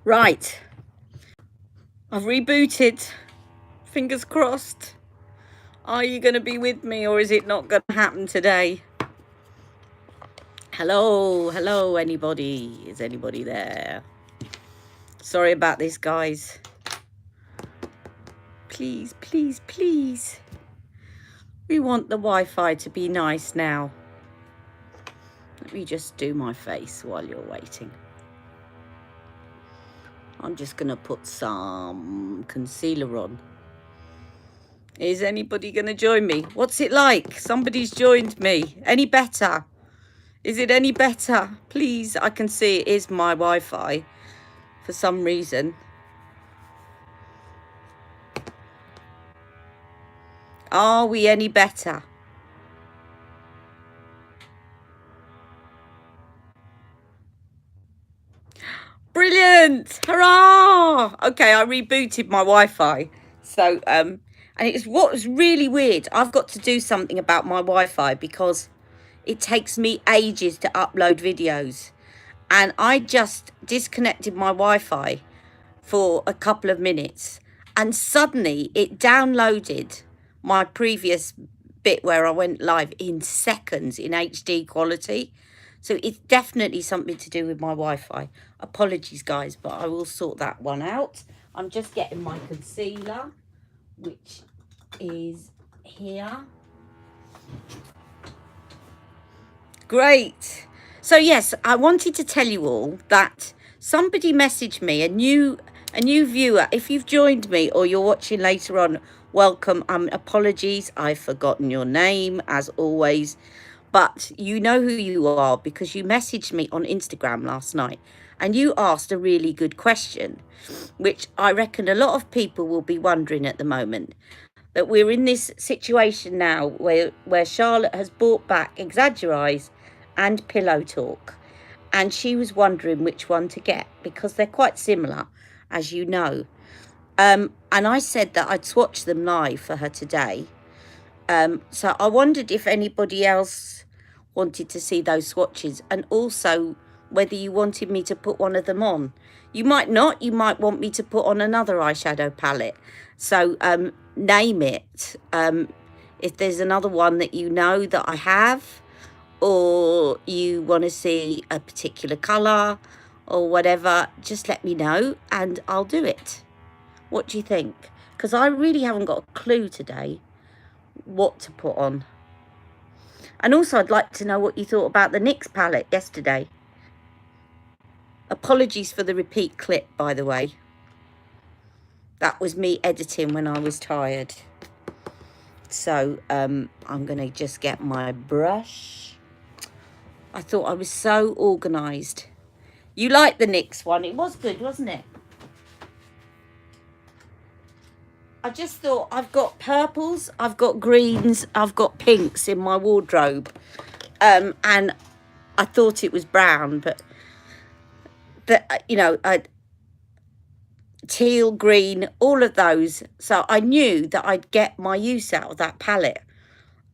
Right, I've rebooted. Fingers crossed. Are you going to be with me, or is it not going to happen today? Hello, anybody? Is anybody there? Sorry about this, guys. Please. We want the Wi-Fi to be nice now. Let me just do my face while you're waiting. I'm just going to put some concealer on. Is anybody going to join me? What's it like? Somebody's joined me. Any better? Is it any better? Please, I can see it is my Wi-Fi for some reason. Are we any better? Brilliant! Hurrah! Okay, I rebooted my Wi-Fi. So, and it's what was really weird. I've got to do something about my Wi-Fi because it takes me ages to upload videos. And I just disconnected my Wi-Fi for a couple of minutes. And suddenly it downloaded my previous bit where I went live in seconds in HD quality. So it's definitely something to do with my Wi-Fi. Apologies, guys, but I will sort that one out. I'm just getting my concealer, which is here. Great. So yes, I wanted to tell you all that somebody messaged me, a new viewer. If you've joined me or you're watching later on, welcome. Apologies, I've forgotten your name as always. But you know who you are because you messaged me on Instagram last night and you asked a really good question, which I reckon a lot of people will be wondering at the moment. That we're in this situation now where Charlotte has brought back Exaggerize and Pillow Talk. And she was wondering which one to get because they're quite similar, as you know. And I said that I'd swatch them live for her today. So I wondered if anybody else wanted to see those swatches and also whether you wanted me to put one of them on. You might not. You might want me to put on another eyeshadow palette. So name it. If there's another one that you know that I have, or you want to see a particular colour or whatever, just let me know and I'll do it. What do you think? Because I really haven't got a clue today what to put on. And also I'd like to know what you thought about the NYX palette yesterday. Apologies for the repeat clip, by the way. That was me editing when I was tired. So I'm going to just get my brush. I thought I was so organised. You liked the NYX one. It was good, wasn't it? I just thought I've got purples, I've got greens, I've got pinks in my wardrobe. And I thought it was brown, but you know, teal, green, all of those. So I knew that I'd get my use out of that palette.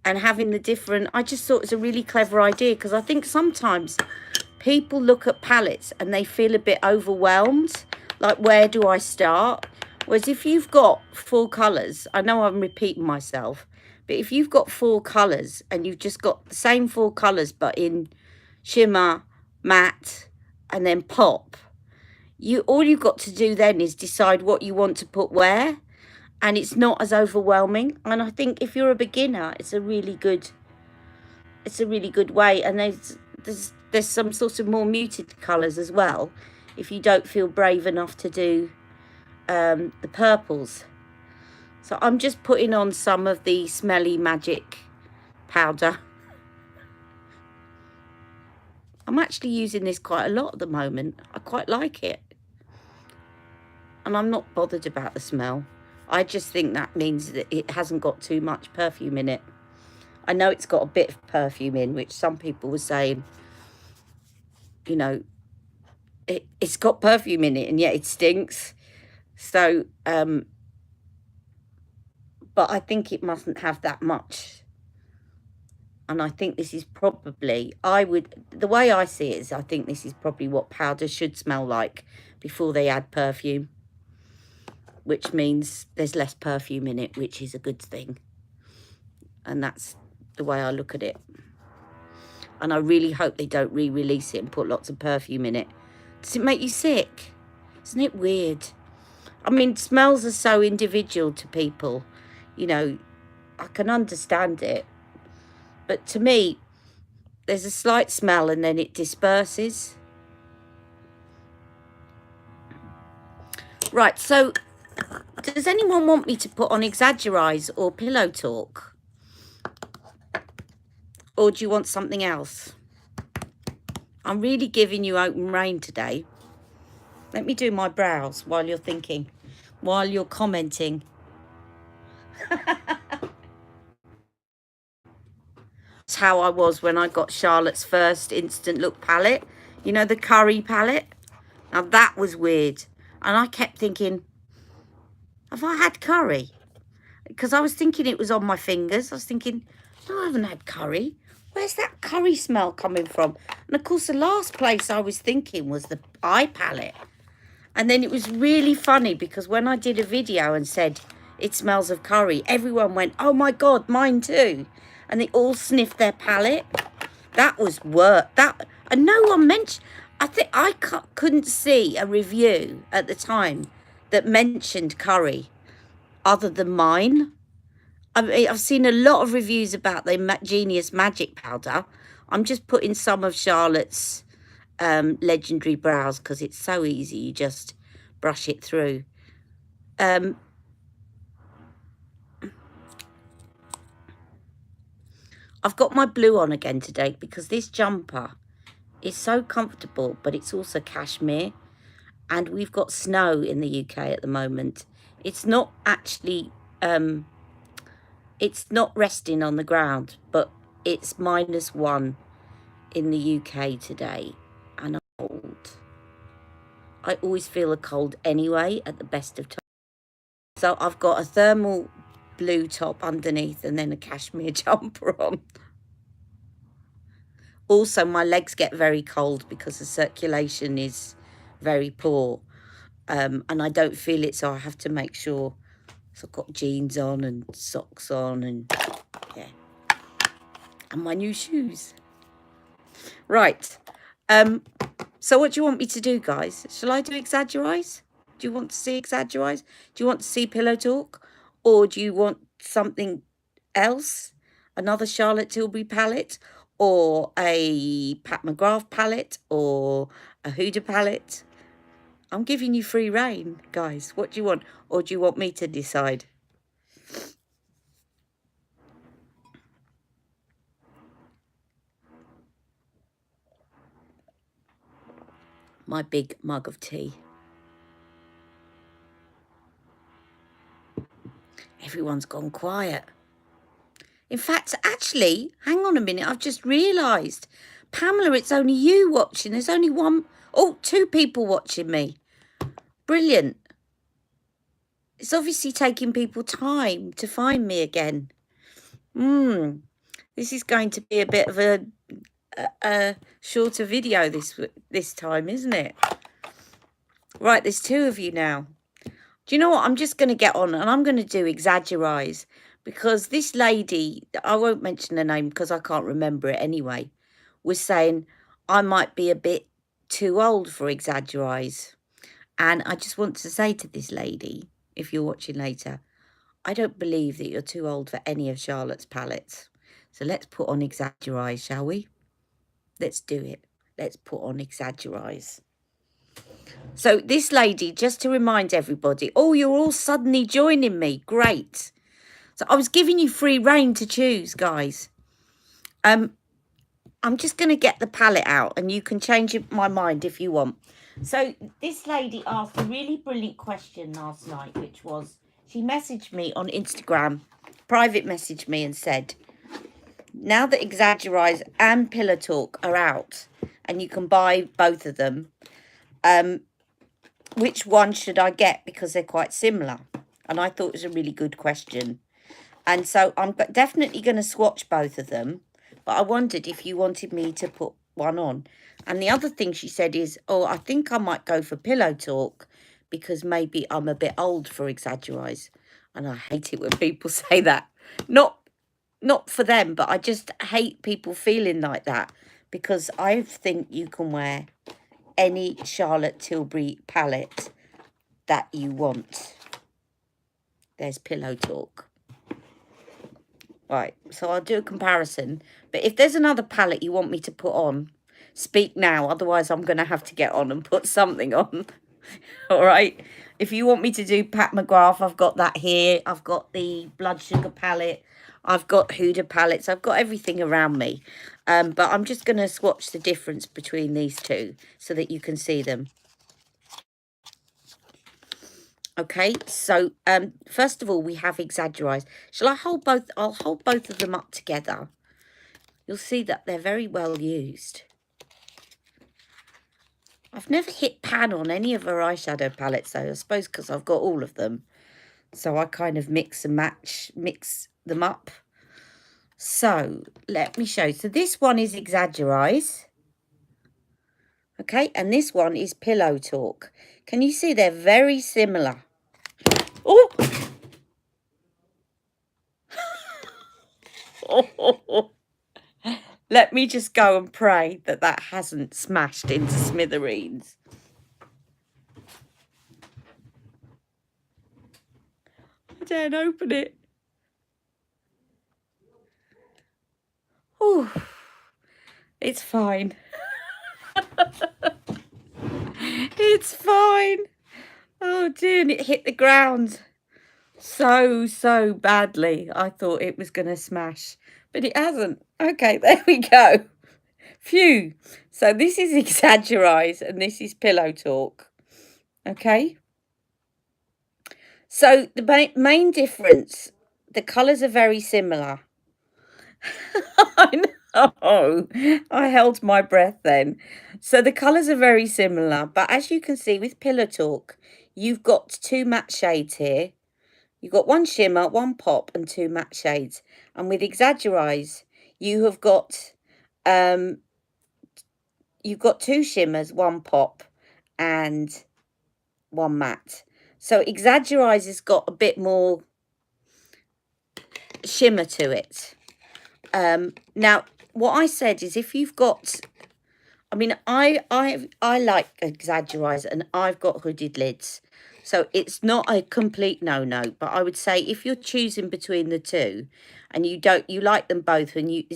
And having the different, I just thought it was a really clever idea because I think sometimes people look at palettes and they feel a bit overwhelmed. Like, where do I start? Whereas if you've got 4 colours, I know I'm repeating myself, but if you've got 4 colours and you've just got the same 4 colours but in shimmer, matte, and then pop, all you've got to do then is decide what you want to put where, and it's not as overwhelming. And I think if you're a beginner, it's a really good way. And there's some sort of more muted colours as well if you don't feel brave enough to do the purples. So I'm just putting on some of the Smelly Magic powder. I'm actually using this quite a lot at the moment. I quite like it. And I'm not bothered about the smell. I just think that means that it hasn't got too much perfume in it. I know it's got a bit of perfume in, which some people were saying, you know, it's got perfume in it and yet it stinks. So, but I think it mustn't have that much. And I think this is probably, the way I see it is I think this is probably what powder should smell like before they add perfume, which means there's less perfume in it, which is a good thing. And that's the way I look at it. And I really hope they don't re-release it and put lots of perfume in it. Does it make you sick? Isn't it weird? I mean, smells are so individual to people. You know, I can understand it. But to me, there's a slight smell and then it disperses. Right, so does anyone want me to put on Exaggerize or Pillow Talk? Or do you want something else? I'm really giving you open rein today. Let me do my brows while you're thinking, while you're commenting. That's how I was when I got Charlotte's first Instant Look palette. You know, the curry palette? Now that was weird. And I kept thinking, have I had curry? Because I was thinking it was on my fingers. I was thinking, no, I haven't had curry. Where's that curry smell coming from? And of course, the last place I was thinking was the eye palette. And then it was really funny because when I did a video and said, it smells of curry, everyone went, oh my God, mine too. And they all sniffed their palette. That was work. And no one mentioned, I think I couldn't see a review at the time that mentioned curry other than mine. I mean, I've seen a lot of reviews about the Genius Magic Powder. I'm just putting some of Charlotte's Legendary Brows because it's so easy. You just brush it through. I've got my blue on again today because this jumper is so comfortable, but it's also cashmere. And we've got snow in the UK at the moment. It's not actually... it's not resting on the ground, but it's -1 in the UK today. And I'm cold. I always feel a cold anyway at the best of times. So I've got a thermal blue top underneath and then a cashmere jumper on. Also, my legs get very cold because the circulation is very poor. And I don't feel it, so I have to make sure. So I've got jeans on and socks on and yeah. And my new shoes. Right. So what do you want me to do, guys? Shall I do Exaggerize? Do you want to see Exaggerize? Do you want to see Pillow Talk? Or do you want something else? Another Charlotte Tilbury palette? Or a Pat McGrath palette? Or a Huda palette? I'm giving you free reign, guys. What do you want? Or do you want me to decide? My big mug of tea. Everyone's gone quiet. In fact, actually, hang on a minute. I've just realised. Pamela, it's only you watching. There's only two people watching me. Brilliant. It's obviously taking people time to find me again. This is going to be a bit of a shorter video this time, isn't it? Right, there's 2 of you now. Do you know what? I'm just going to get on and I'm going to do Exaggerize because this lady, I won't mention her name because I can't remember it anyway, was saying I might be a bit too old for Exaggerize. And I just want to say to this lady, if you're watching later, I don't believe that you're too old for any of Charlotte's palettes. So let's put on Exaggerize, shall we? Let's do it. Let's put on Exaggerize. So this lady, just to remind everybody, oh, you're all suddenly joining me. Great. So I was giving you free reign to choose, guys. I'm just going to get the palette out and you can change my mind if you want. So this lady asked a really brilliant question last night, which was, she messaged me on Instagram, private messaged me and said, now that Exaggerize and Pillow Talk are out and you can buy both of them, which one should I get because they're quite similar? And I thought it was a really good question. And so I'm definitely going to swatch both of them. but I wondered if you wanted me to put one on. And the other thing she said is, oh, I think I might go for Pillow Talk because maybe I'm a bit old for Exaggerize. And I hate it when people say that. Not for them, but I just hate people feeling like that, because I think you can wear any Charlotte Tilbury palette that you want. There's Pillow Talk. Right, so I'll do a comparison. But if there's another palette you want me to put on, speak now. Otherwise, I'm going to have to get on and put something on. All right. If you want me to do Pat McGrath, I've got that here. I've got the Blood Sugar palette. I've got Huda palettes. I've got everything around me. But I'm just going to swatch the difference between these two so that you can see them. Okay, so first of all, we have Exaggerize. Shall I hold both? I'll hold both of them up together. You'll see that they're very well used. I've never hit pan on any of her eyeshadow palettes, though, I suppose because I've got all of them. So I kind of mix and match, mix them up. So let me show you. So this one is Exaggerize. Okay, and this one is Pillow Talk. Can you see they're very similar? Oh! Let me just go and pray that that hasn't smashed into smithereens. I daren't open it. Oh, it's fine. It's fine. Oh dear, and it hit the ground so badly. I thought it was going to smash, but it hasn't. Okay, there we go. Phew. So this is Exaggerize and this is Pillow Talk. Okay. So the main difference, the colours are very similar. I know. I held my breath then. So the colours are very similar, but as you can see with Pillow Talk, you've got two matte shades here. You've got one shimmer, one pop, and two matte shades. And with Exaggerize, you have got you've got two shimmers, one pop, and one matte. So Exaggerize has got a bit more shimmer to it. Now, what I said is if you've got, I mean, I like Exaggerize and I've got hooded lids. So it's not a complete no-no, but I would say if you're choosing between the two and you like them both and you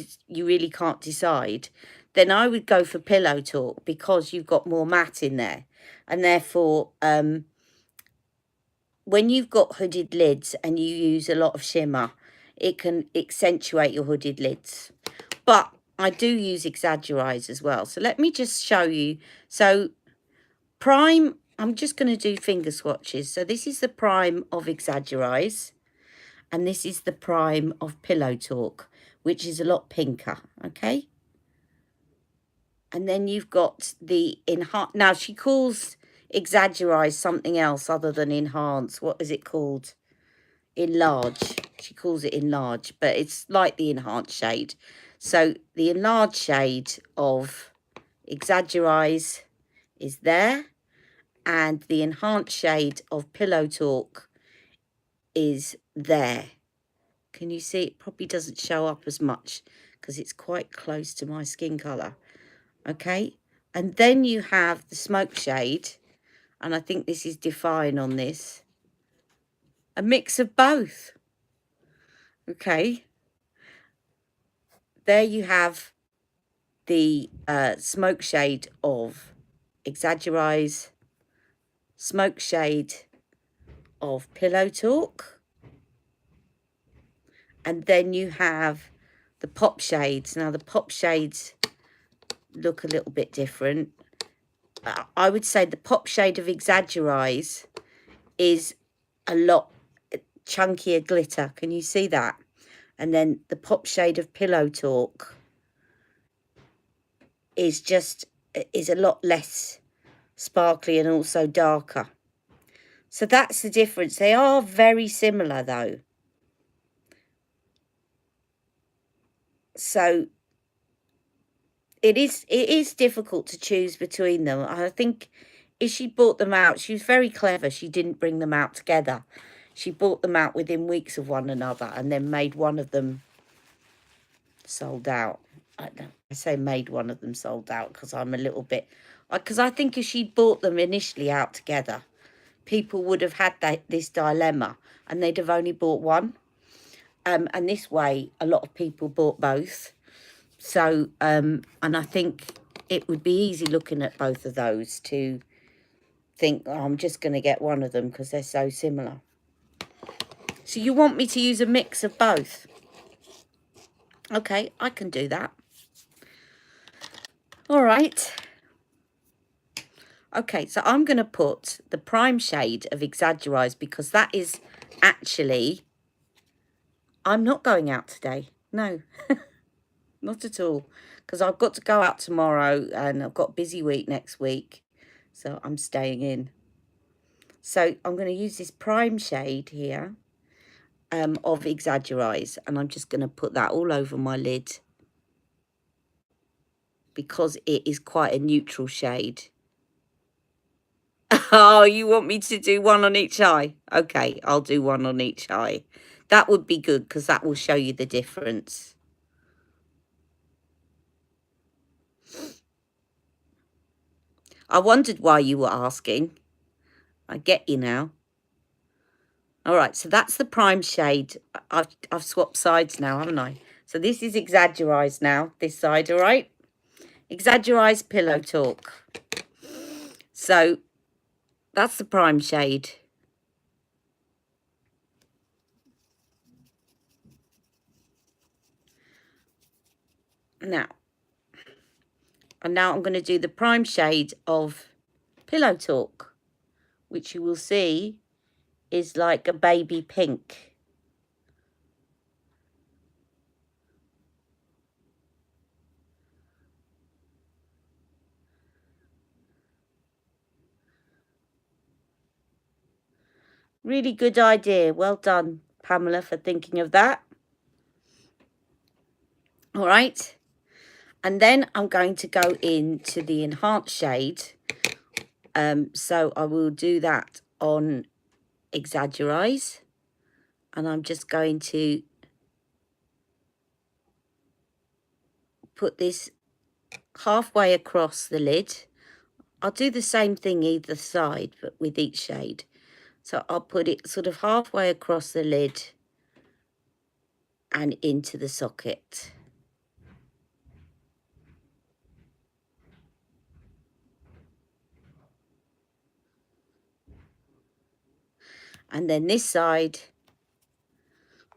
really can't decide, then I would go for Pillow Talk because you've got more matte in there. And therefore, when you've got hooded lids and you use a lot of shimmer, it can accentuate your hooded lids. But I do use Exaggerize as well. So let me just show you. So prime, I'm just going to do finger swatches. So this is the prime of Exaggerize. And this is the prime of Pillow Talk, which is a lot pinker. Okay. And then you've got the enhance. Now she calls Exaggerize something else other than enhance. What is it called? Enlarge. She calls it enlarge, but it's like the enhanced shade. So the enlarged shade of Exaggerize is there, and the enhanced shade of Pillow Talk is there. Can you see? It probably doesn't show up as much because it's quite close to my skin colour. Okay, and then you have the smoke shade, and I think this is Define on this. A mix of both. Okay. There you have the smoke shade of Exaggerize, smoke shade of Pillow Talk, and then you have the pop shades. Now the pop shades look a little bit different. I would say the pop shade of Exaggerize is a lot chunkier glitter. Can you see that? And then the pop shade of Pillow Talk is a lot less sparkly and also darker. So that's the difference. They are very similar though. So it is difficult to choose between them. I think if she bought them out, she was very clever. She didn't bring them out together. She bought them out within weeks of one another and then made one of them sold out. I say made one of them sold out because I'm a little bit... Because I think if she'd bought them initially out together, people would have had this dilemma and they'd have only bought one. And this way, a lot of people bought both. So, and I think it would be easy looking at both of those to think, oh, I'm just going to get one of them because they're so similar. So you want me to use a mix of both? Okay, I can do that. All right. Okay, so I'm going to put the prime shade of Exaggerize because that is actually... I'm not going out today. No, not at all. Because I've got to go out tomorrow and I've got a busy week next week. So I'm staying in. So I'm going to use this prime shade here of Exaggerize. And I'm just going to put that all over my lid. Because it is quite a neutral shade. Oh, you want me to do one on each eye? Okay, I'll do one on each eye. That would be good because that will show you the difference. I wondered why you were asking. I get you now. All right, so that's the prime shade. I've swapped sides now, haven't I? So this is Exaggerize now, this side, all right? Exaggerize Pillow Talk. So that's the prime shade. Now I'm going to do the prime shade of Pillow Talk, which you will see is like a baby pink. Really good idea. Well done, Pamela, for thinking of that. All right. And then I'm going to go into the enhanced shade. So I will do that on Exaggerize. And I'm just going to put this halfway across the lid. I'll do the same thing either side, but with each shade. So I'll put it sort of halfway across the lid and into the socket. And then this side,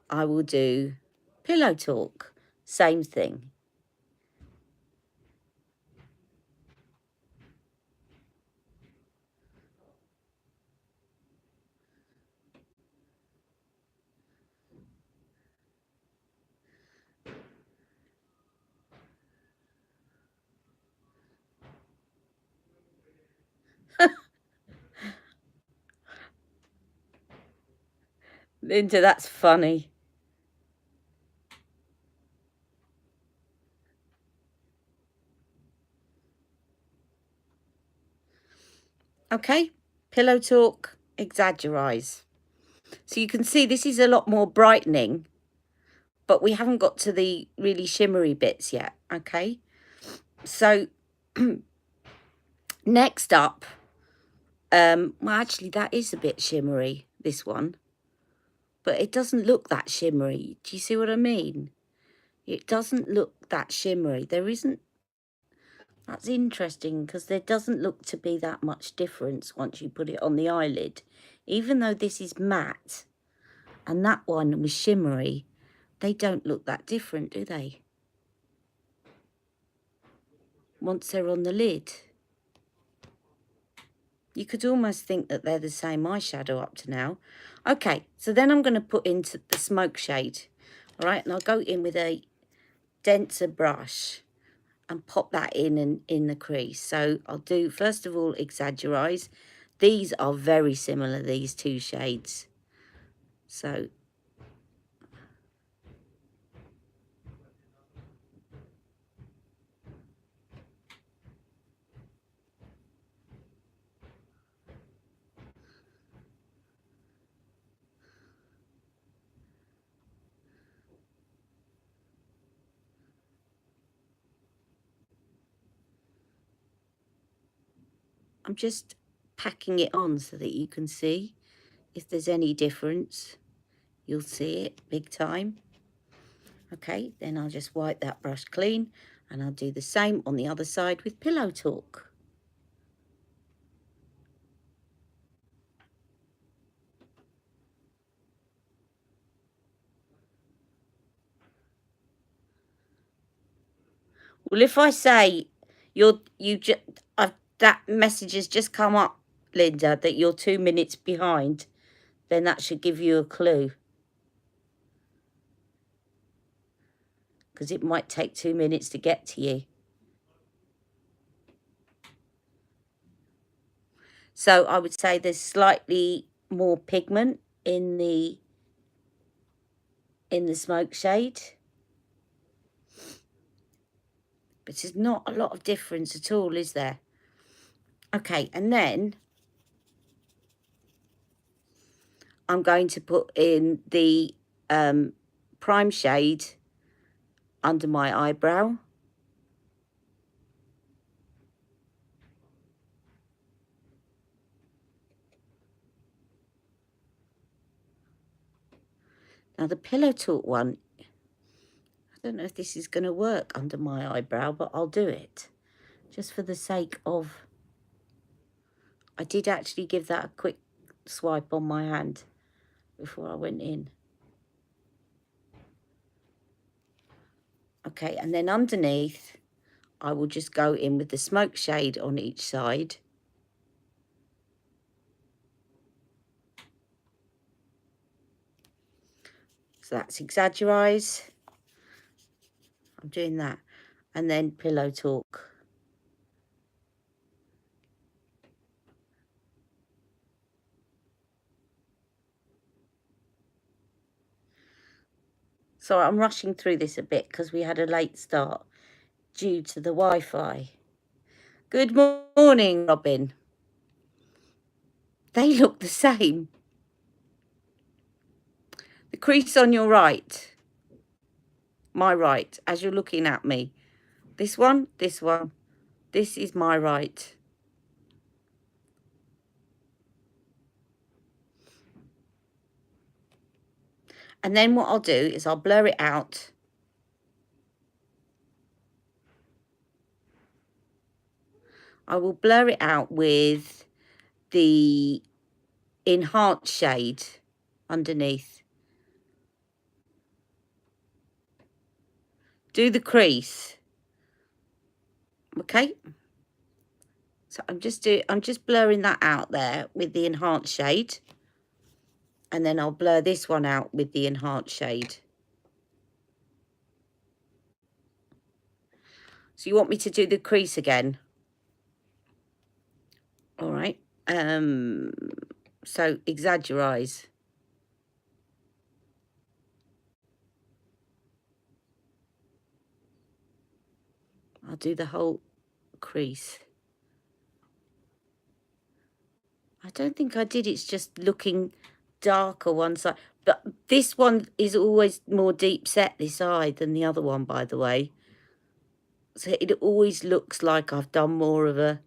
I will do Pillow Talk. Same thing. Linda, that's funny. Okay, Pillow Talk, Exaggerize. So you can see this is a lot more brightening, but we haven't got to the really shimmery bits yet, okay? So next up, well, actually that is a bit shimmery, this one, but it doesn't look that shimmery. Do you see what I mean? It doesn't look that shimmery. There isn't... That's interesting because there doesn't look to be that much difference once you put it on the eyelid. Even though this is matte and that one was shimmery, they don't look that different, do they? Once they're on the lid. You could almost think that they're the same eyeshadow up to now. Okay, so then I'm going to put into the smoke shade. All right, and I'll go in with a denser brush and pop that in the crease. So I'll do, first of all, Exaggerize. These are very similar, these two shades. So I'm just packing it on so that you can see if there's any difference. You'll see it big time. Okay, then I'll just wipe that brush clean, and I'll do the same on the other side with Pillow Talk. Well, if I say that message has just come up, Linda, that you're 2 minutes behind, then that should give you a clue. Because it might take 2 minutes to get to you. So I would say there's slightly more pigment in the smoke shade. But there's not a lot of difference at all, is there? Okay, and then I'm going to put in the prime shade under my eyebrow. Now the Pillow Talk one, I don't know if this is going to work under my eyebrow, but I'll do it just for the sake of... I did actually give that a quick swipe on my hand before I went in. Okay, and then underneath, I will just go in with the smoke shade on each side. So that's Exaggerize. I'm doing that. And then Pillow Talk. So I'm rushing through this a bit because we had a late start due to the Wi-Fi. Good morning, Robin. They look the same. The crease on your right, my right, as you're looking at me. This one, this is my right. And then what I'll do is I'll blur it out. I will blur it out with the enhanced shade underneath. Do the crease. Okay. So I'm just blurring that out there with the enhanced shade. And then I'll blur this one out with the enhanced shade. So you want me to do the crease again? All right. So Exaggerize. I'll do the whole crease. I don't think I did. It's just looking darker one side. But this one is always more deep set, this eye, than the other one, by the way. So it always looks like I've done more of a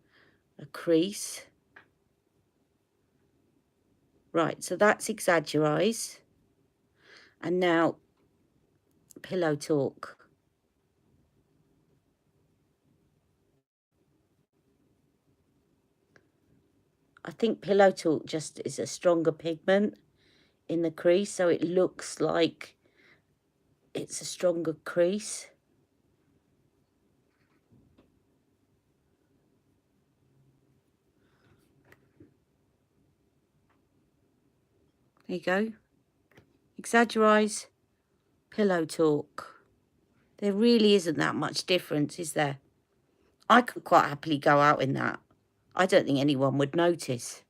crease. Right, so that's Exaggerize. And now Pillow Talk. I think Pillow Talk just is a stronger pigment in the crease, so it looks like it's a stronger crease. There you go. Exaggerize, Pillow Talk. There really isn't that much difference, is there? I could quite happily go out in that. I don't think anyone would notice.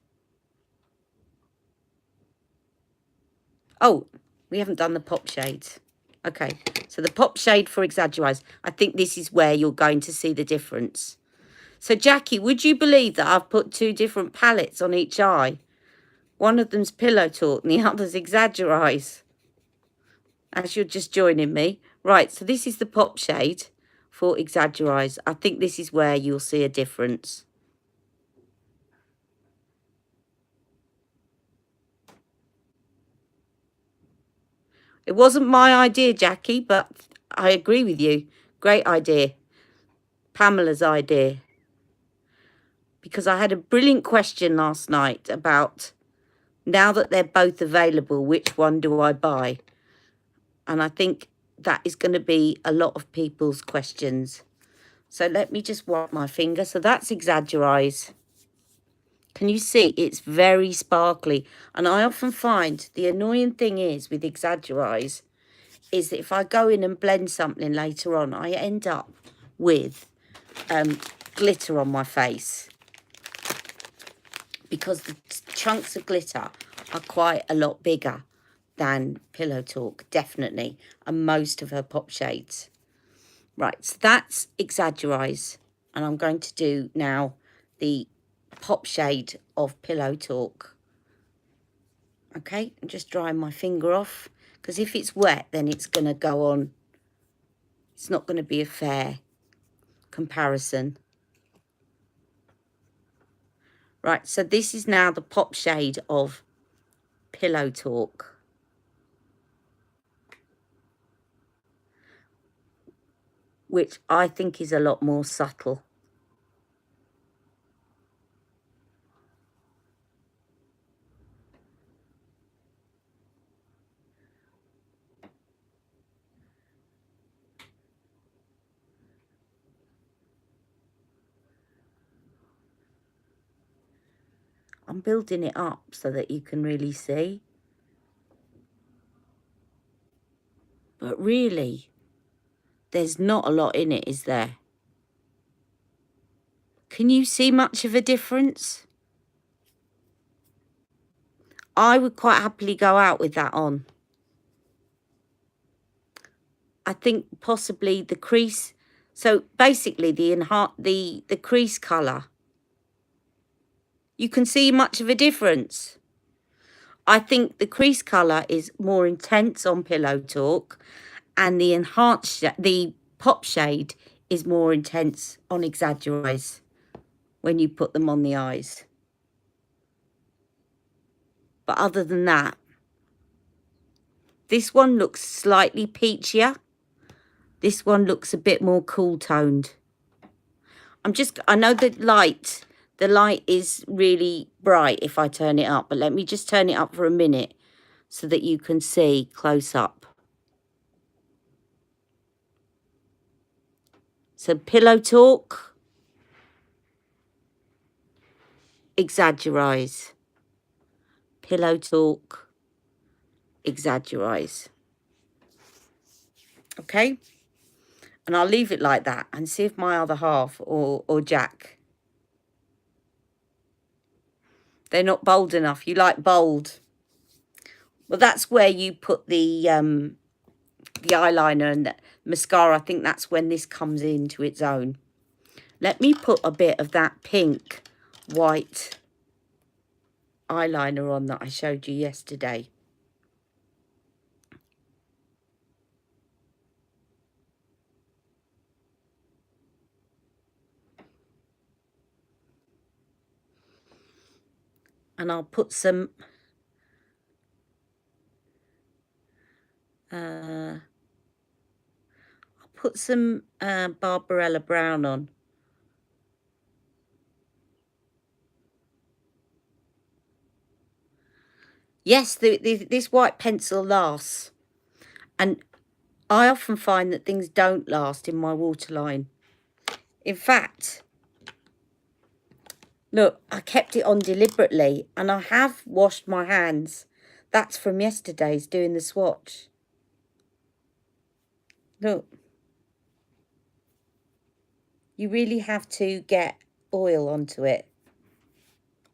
Oh, we haven't done the pop shades. Okay, so the pop shade for Exaggerize. I think this is where you're going to see the difference. So, Jackie, would you believe that I've put 2 different palettes on each eye? One of them's Pillow Talk and the other's Exaggerize. As you're just joining me. Right, so this is the pop shade for Exaggerize. I think this is where you'll see a difference. It wasn't my idea, Jackie, but I agree with you. Great idea. Pamela's idea. Because I had a brilliant question last night about, now that they're both available, which one do I buy? And I think that is going to be a lot of people's questions. So let me just wipe my finger. So that's Exaggerize. Can you see? It's very sparkly. And I often find the annoying thing is with Exaggerize is that if I go in and blend something later on, I end up with glitter on my face. Because the chunks of glitter are quite a lot bigger than Pillow Talk, definitely. And most of her pop shades. Right, so that's Exaggerize. And I'm going to do now the pop shade of Pillow Talk. Okay, I'm just drying my finger off. Because if it's wet, then it's going to go on. It's not going to be a fair comparison. Right, so this is now the pop shade of Pillow Talk. Which I think is a lot more subtle. I'm building it up so that you can really see. But really, there's not a lot in it, is there? Can you see much of a difference? I would quite happily go out with that on. I think possibly the crease. So basically the crease colour. You can see much of a difference. I think the crease colour is more intense on Pillow Talk, and the pop shade is more intense on Exaggerize when you put them on the eyes. But other than that, this one looks slightly peachier. This one looks a bit more cool toned. I know the light is really bright if I turn it up, but let me just turn it up for a minute so that you can see close up. So Pillow Talk, Exaggerize. Pillow Talk, Exaggerize. Okay? And I'll leave it like that and see if my other half or Jack, they're not bold enough. You like bold. Well, that's where you put the eyeliner and the mascara. I think that's when this comes into its own. Let me put a bit of that pink, white eyeliner on that I showed you yesterday. And I'll put some Barbarella Brown on. Yes, this white pencil lasts. And I often find that things don't last in my waterline. In fact, look, I kept it on deliberately and I have washed my hands. That's from yesterday's doing the swatch. Look. You really have to get oil onto it.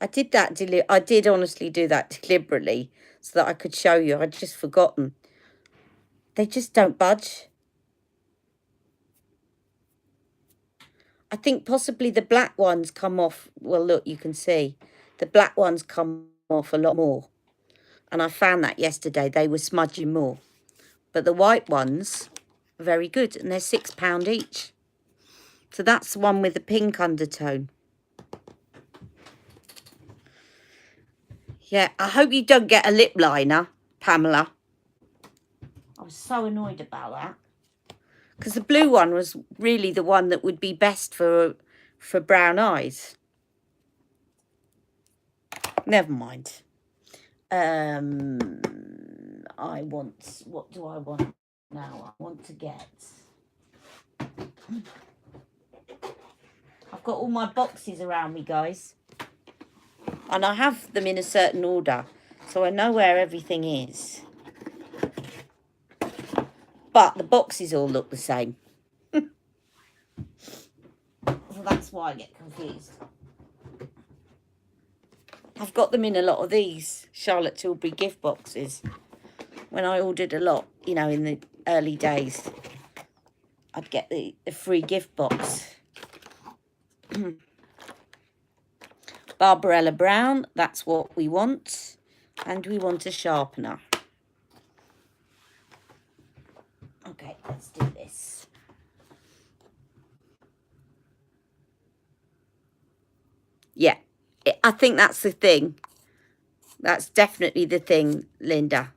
I did honestly do that deliberately so that I could show you. I'd just forgotten. They just don't budge. I think possibly the black ones come off. Well, look, you can see. The black ones come off a lot more. And I found that yesterday. They were smudging more. But the white ones are very good. And they're £6 each. So that's the one with the pink undertone. Yeah, I hope you don't get a lip liner, Pamela. so annoyed about that. Because the blue one was really the one that would be best for brown eyes. Never mind. I want, what do I want now? I want to get, I've got all my boxes around me, guys. And I have them in a certain order, so I know where everything is. But the boxes all look the same. So that's why I get confused. I've got them in a lot of these Charlotte Tilbury gift boxes. When I ordered a lot, you know, in the early days, I'd get the free gift box. Barbarella Brown, that's what we want. And we want a sharpener. Okay, let's do this. Yeah, I think that's the thing. That's definitely the thing, Linda.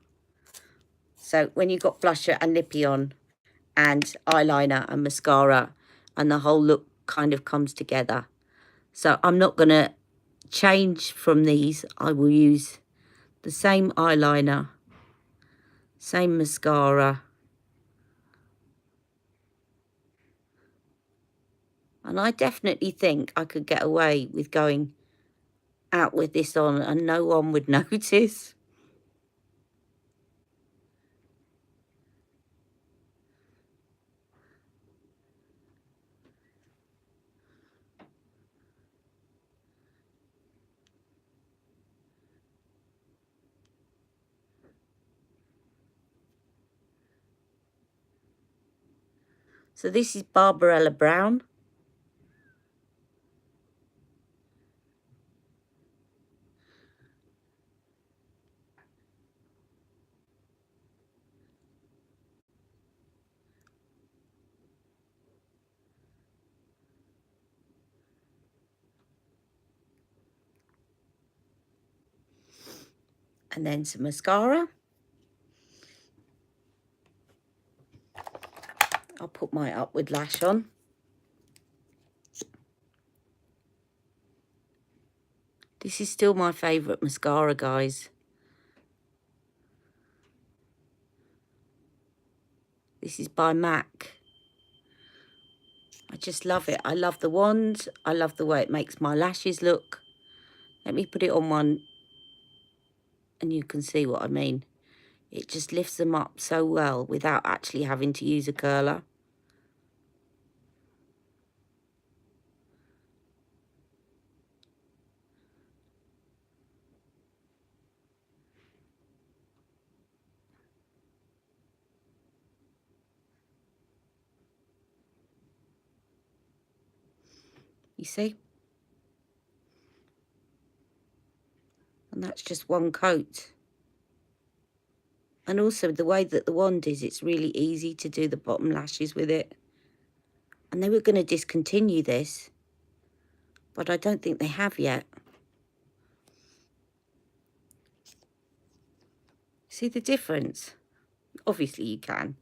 So when you've got blusher and lippy on and eyeliner and mascara and the whole look kind of comes together. So I'm not going to change from these. I will use the same eyeliner, same mascara. And I definitely think I could get away with going out with this on and no one would notice. So this is Barbarella Brown. And then some mascara. I'll put my upward lash on. This is still my favourite mascara, guys. This is by MAC. I just love it. I love the wand. I love the way it makes my lashes look. Let me put it on one and you can see what I mean. It just lifts them up so well without actually having to use a curler. You see? And that's just one coat. And also the way that the wand is, it's really easy to do the bottom lashes with it. And they were going to discontinue this, but I don't think they have yet. See the difference? Obviously you can.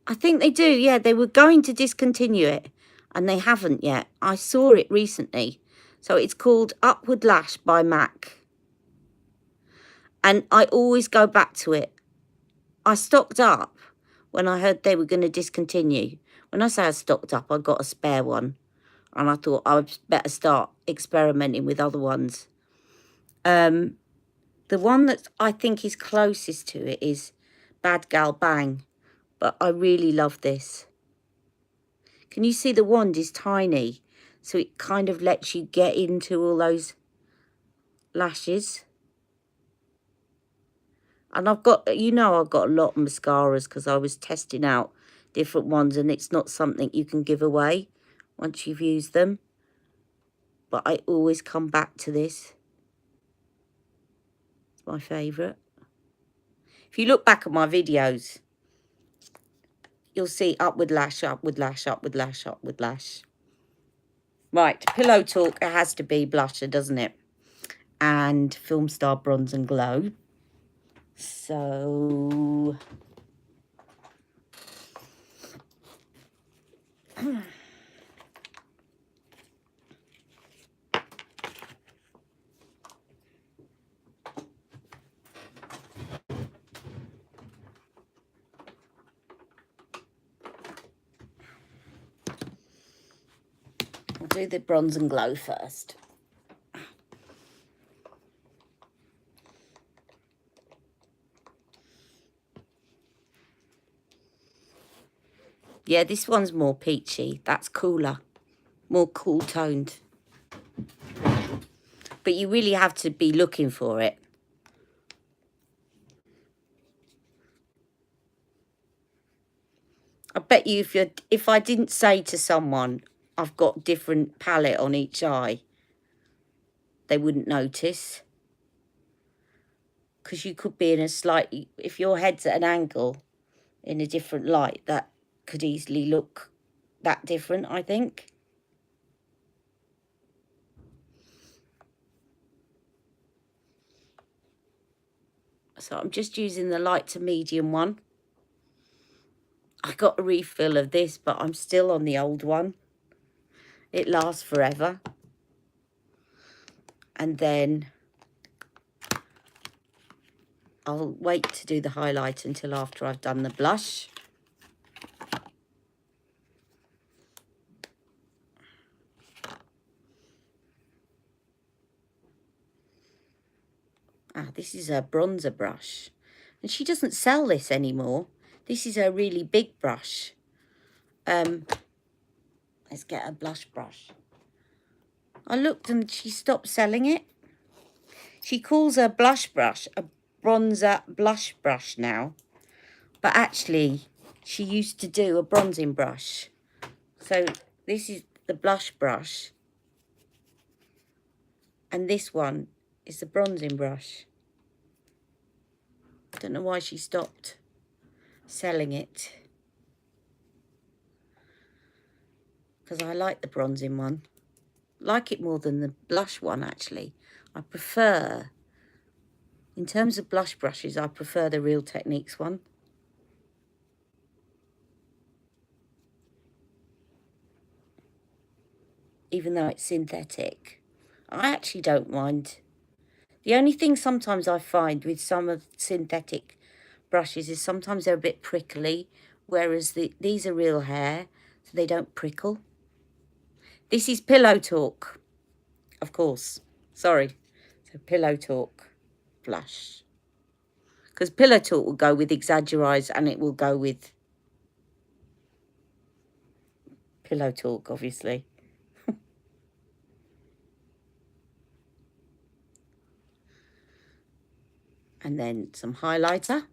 I think they do, yeah. They were going to discontinue it, and they haven't yet. I saw it recently. So it's called Upward Lash by MAC. And I always go back to it. I stocked up when I heard they were going to discontinue. When I say I stocked up, I got a spare one. And I thought I would better start experimenting with other ones. The one that I think is closest to it is Bad Gal Bang. But I really love this. Can you see the wand is tiny? So it kind of lets you get into all those lashes. And I've got, you know, I've got a lot of mascaras because I was testing out different ones and it's not something you can give away once you've used them. But I always come back to this. It's my favourite. If you look back at my videos, you'll see upward lash, upward lash, upward lash, upward lash. Right, Pillow Talk, it has to be blusher, doesn't it? And Film Star Bronze and Glow. So... I'll do the Bronze and Glow first. Yeah, this one's more peachy. That's cooler. More cool toned. But you really have to be looking for it. I bet you if I didn't say to someone, I've got different palette on each eye, they wouldn't notice. Because you could be in a slightly, if your head's at an angle in a different light, that could easily look that different, I think. So I'm just using the light to medium one. I got a refill of this, but I'm still on the old one. It lasts forever. And then I'll wait to do the highlight until after I've done the blush. Ah, this is her bronzer brush. And she doesn't sell this anymore. This is her really big brush. Let's get a blush brush. I looked and she stopped selling it. She calls her blush brush a bronzer blush brush now. But actually, she used to do a bronzing brush. So this is the blush brush. And this one is the bronzing brush. I don't know why she stopped selling it. Because I like the bronzing one. Like it more than the blush one, actually. I prefer, in terms of blush brushes, I prefer the Real Techniques one. Even though it's synthetic. I actually don't mind. The only thing sometimes I find with some of synthetic brushes is sometimes they're a bit prickly, whereas these are real hair, so they don't prickle. This is Pillow Talk, of course. Sorry. So Pillow Talk blush. Because Pillow Talk will go with Exaggerize and it will go with Pillow Talk, obviously. And then some highlighter.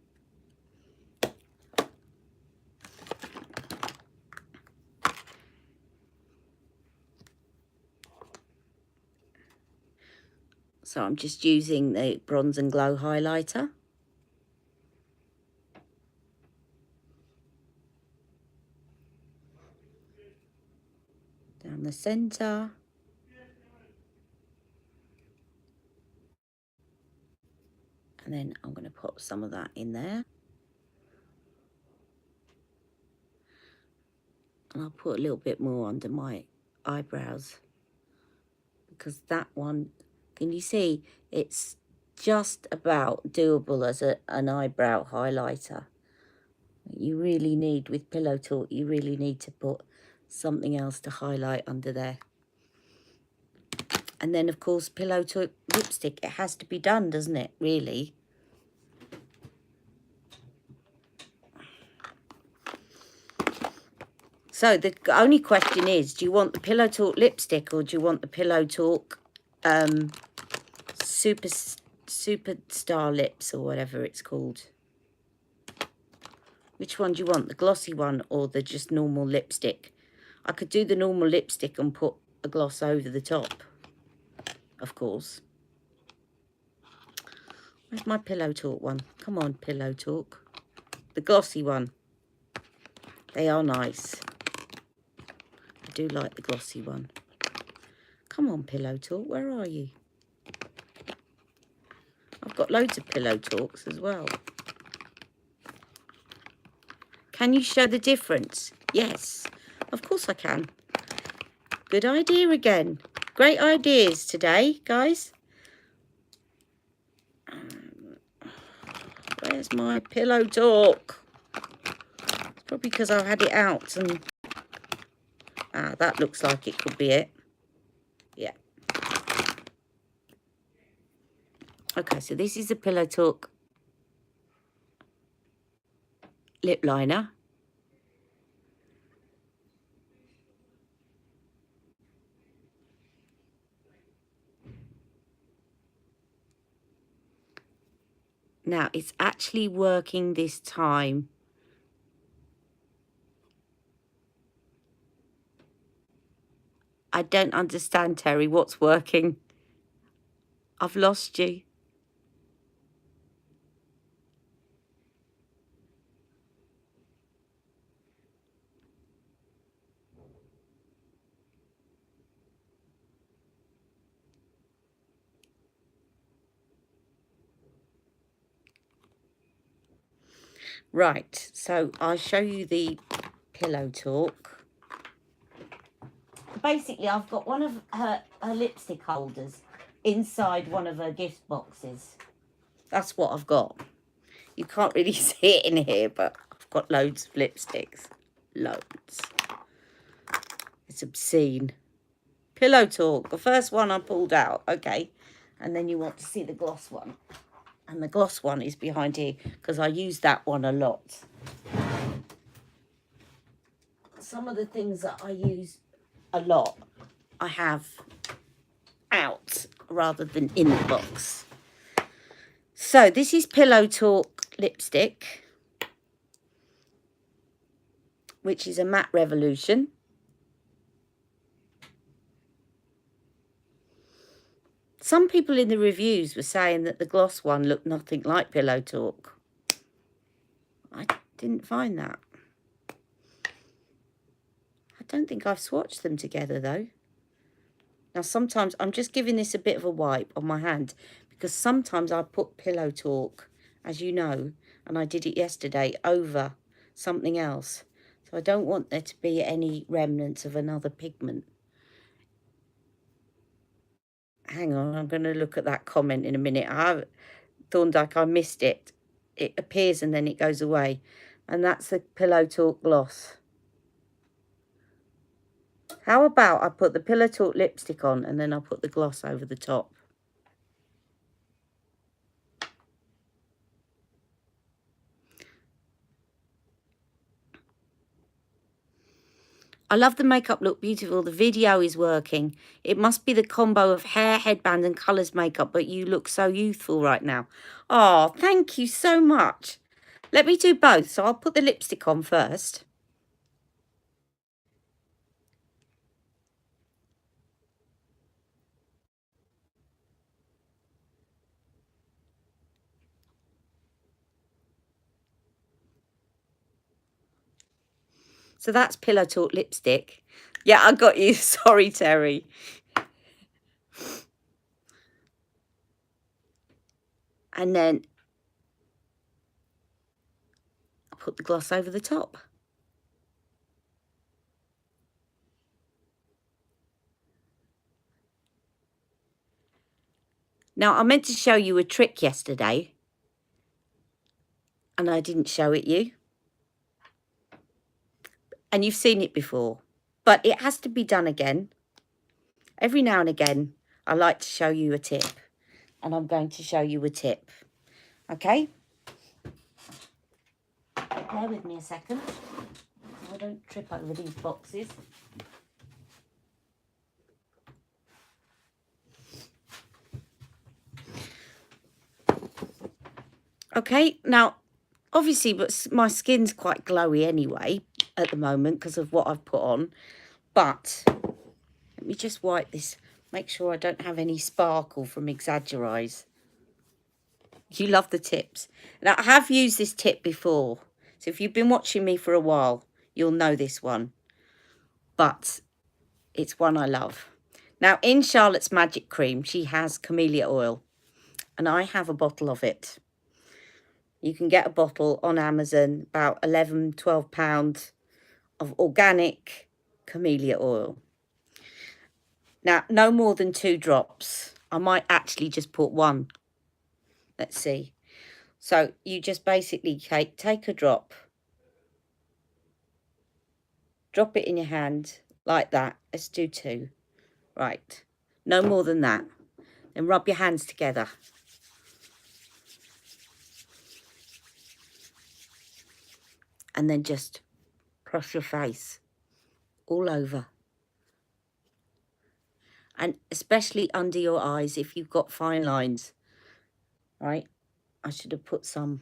So I'm just using the Bronze and Glow highlighter. Down the centre. And then I'm going to put some of that in there. And I'll put a little bit more under my eyebrows. Because that one, can you see, it's just about doable as an eyebrow highlighter. You really need, with Pillow Talk, you really need to put something else to highlight under there. And then, of course, Pillow Talk lipstick. It has to be done, doesn't it, really? So the only question is, do you want the Pillow Talk lipstick or do you want the Pillow Talk Superstar Lips or whatever it's called? Which one do you want, the glossy one or the just normal lipstick? I could do the normal lipstick and put a gloss over the top, of course. Where's my Pillow Talk one? Come on, Pillow Talk. The glossy one. They are nice. I do like the glossy one. Come on, Pillow Talk, where are you? I've got loads of Pillow Talks as well. Can you show the difference? Yes, of course I can. Good idea again. Great ideas today, guys. Where's my Pillow Talk? It's probably because I've had it out and... Ah, that looks like it could be it. Yeah. Okay, so this is a Pillow Talk lip liner. Now, it's actually working this time. I don't understand, Terry. What's working? I've lost you. Right, so I'll show you the Pillow Talk. Basically, I've got one of her lipstick holders inside one of her gift boxes. That's what I've got. You can't really see it in here, but I've got loads of lipsticks. Loads. It's obscene. Pillow Talk, the first one I pulled out. Okay, and then you want to see the gloss one. And the gloss one is behind here because I use that one a lot. Some of the things that I use a lot, I have out rather than in the box. So this is Pillow Talk lipstick, which is a Matte Revolution. Some people in the reviews were saying that the gloss one looked nothing like Pillow Talk. I didn't find that. I don't think I've swatched them together though. Now sometimes I'm just giving this a bit of a wipe on my hand because sometimes I put Pillow Talk, as you know, and I did it yesterday, over something else. So I don't want there to be any remnants of another pigment. Hang on, I'm going to look at that comment in a minute. Thorndike, I missed it. It appears and then it goes away. And that's the Pillow Talk gloss. How about I put the Pillow Talk lipstick on and then I'll put the gloss over the top. I love the makeup look beautiful. The video is working. It must be the combo of hair, headband and colours makeup, but you look so youthful right now. Oh, thank you so much. Let me do both. So I'll put the lipstick on first. So that's Pillow Talk lipstick. Yeah, I got you. Sorry, Terry. And then I'll put the gloss over the top. Now, I meant to show you a trick yesterday, and I didn't show it you. And you've seen it before, but it has to be done again. Every now and again, I like to show you a tip, and I'm going to show you a tip. Okay? Bear with me a second. I don't trip over these boxes. Okay, now, obviously, but my skin's quite glowy anyway at the moment because of what I've put on. But let me just wipe this, make sure I don't have any sparkle from Exaggerize. You love the tips. Now, I have used this tip before. So if you've been watching me for a while, you'll know this one. But it's one I love. Now, in Charlotte's Magic Cream, she has camellia oil, and I have a bottle of it. You can get a bottle on Amazon, about 11, 12 pounds of organic camellia oil. Now, no more than 2 drops. I might actually just put 1. Let's see. So you just basically take a drop, drop it in your hand like that. Let's do 2. Right. No more than that. Then rub your hands together. And then just press your face all over. And especially under your eyes if you've got fine lines. Right? I should have put some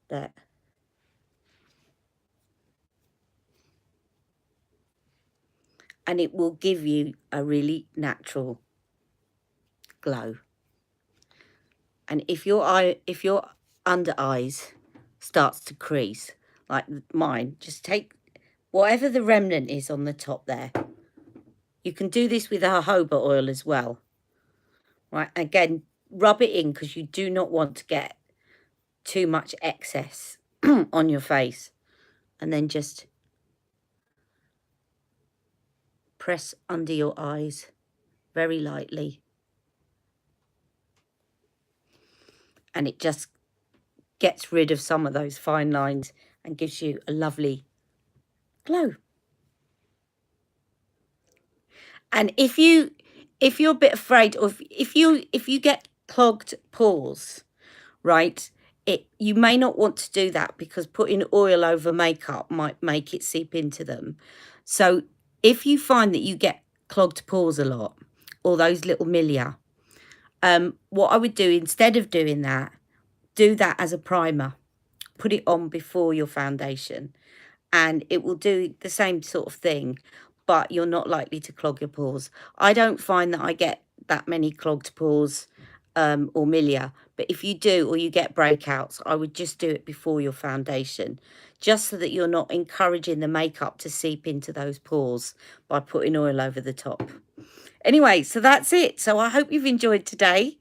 there. And it will give you a really natural glow. And if your under eyes starts to crease like mine, just take whatever the remnant is on the top there. You can do this with jojoba oil as well. Right, again, rub it in because you do not want to get too much excess on your face. And then just press under your eyes very lightly. And it just gets rid of some of those fine lines and gives you a lovely glow. And if you're a bit afraid, or if you get clogged pores, right, you may not want to do that because putting oil over makeup might make it seep into them. So if you find that you get clogged pores a lot, or those little milia, what I would do instead of doing that, do that as a primer. Put it on before your foundation, and it will do the same sort of thing, but you're not likely to clog your pores. I don't find that I get that many clogged pores or milia, but if you do, or you get breakouts, I would just do it before your foundation, just so that you're not encouraging the makeup to seep into those pores by putting oil over the top. Anyway, so that's it. So I hope you've enjoyed today.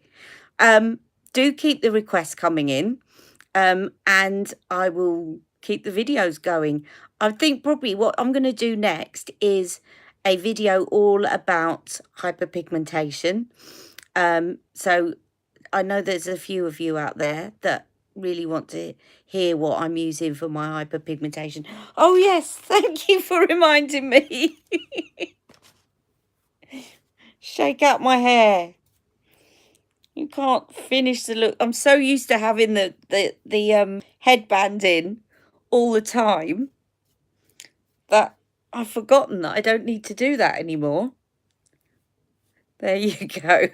Do keep the requests coming in, and I will keep the videos going. I think probably what I'm going to do next is a video all about hyperpigmentation. So I know there's a few of you out there that really want to hear what I'm using for my hyperpigmentation. Oh yes, thank you for reminding me. Shake out my hair. You can't finish the look. I'm so used to having the headband in all the time that I've forgotten that I don't need to do that anymore. There you go.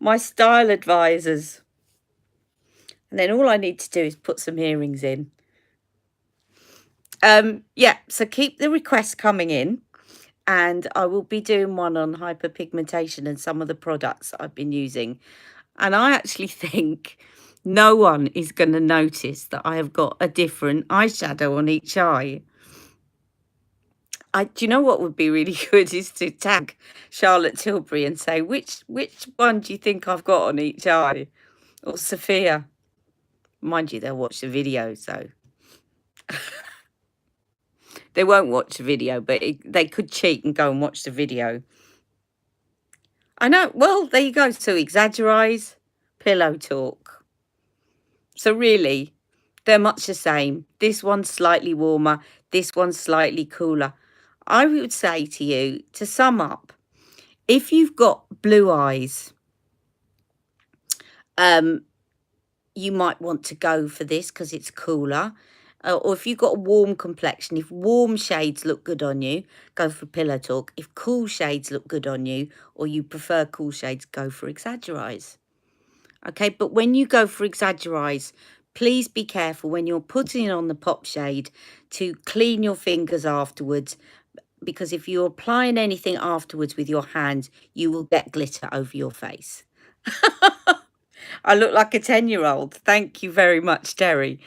My style advisors. And then all I need to do is put some earrings in. Yeah, so keep the requests coming in. And I will be doing one on hyperpigmentation and some of the products I've been using. And I actually think no one is going to notice that I have got a different eyeshadow on each eye. Do you know what would be really good is to tag Charlotte Tilbury and say, which one do you think I've got on each eye? Or Sophia. Mind you, they'll watch the video, so... They won't watch the video, but they could cheat and go and watch the video. I know. Well, there you go. So Exaggerize, Pillow Talk. So really, they're much the same. This one's slightly warmer. This one's slightly cooler. I would say to you, to sum up, if you've got blue eyes, you might want to go for this because it's cooler. Or if you've got a warm complexion, if warm shades look good on you, go for Pillow Talk. If cool shades look good on you, or you prefer cool shades, go for Exaggerize. Okay, but when you go for Exaggerize, please be careful when you're putting on the pop shade to clean your fingers afterwards, because if you're applying anything afterwards with your hands, you will get glitter over your face. I look like a 10-year-old. Thank you very much, Terry.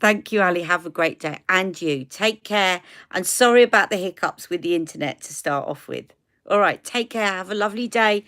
Thank you, Ali. Have a great day. And you. Take care. And sorry about the hiccups with the internet to start off with. All right. Take care. Have a lovely day.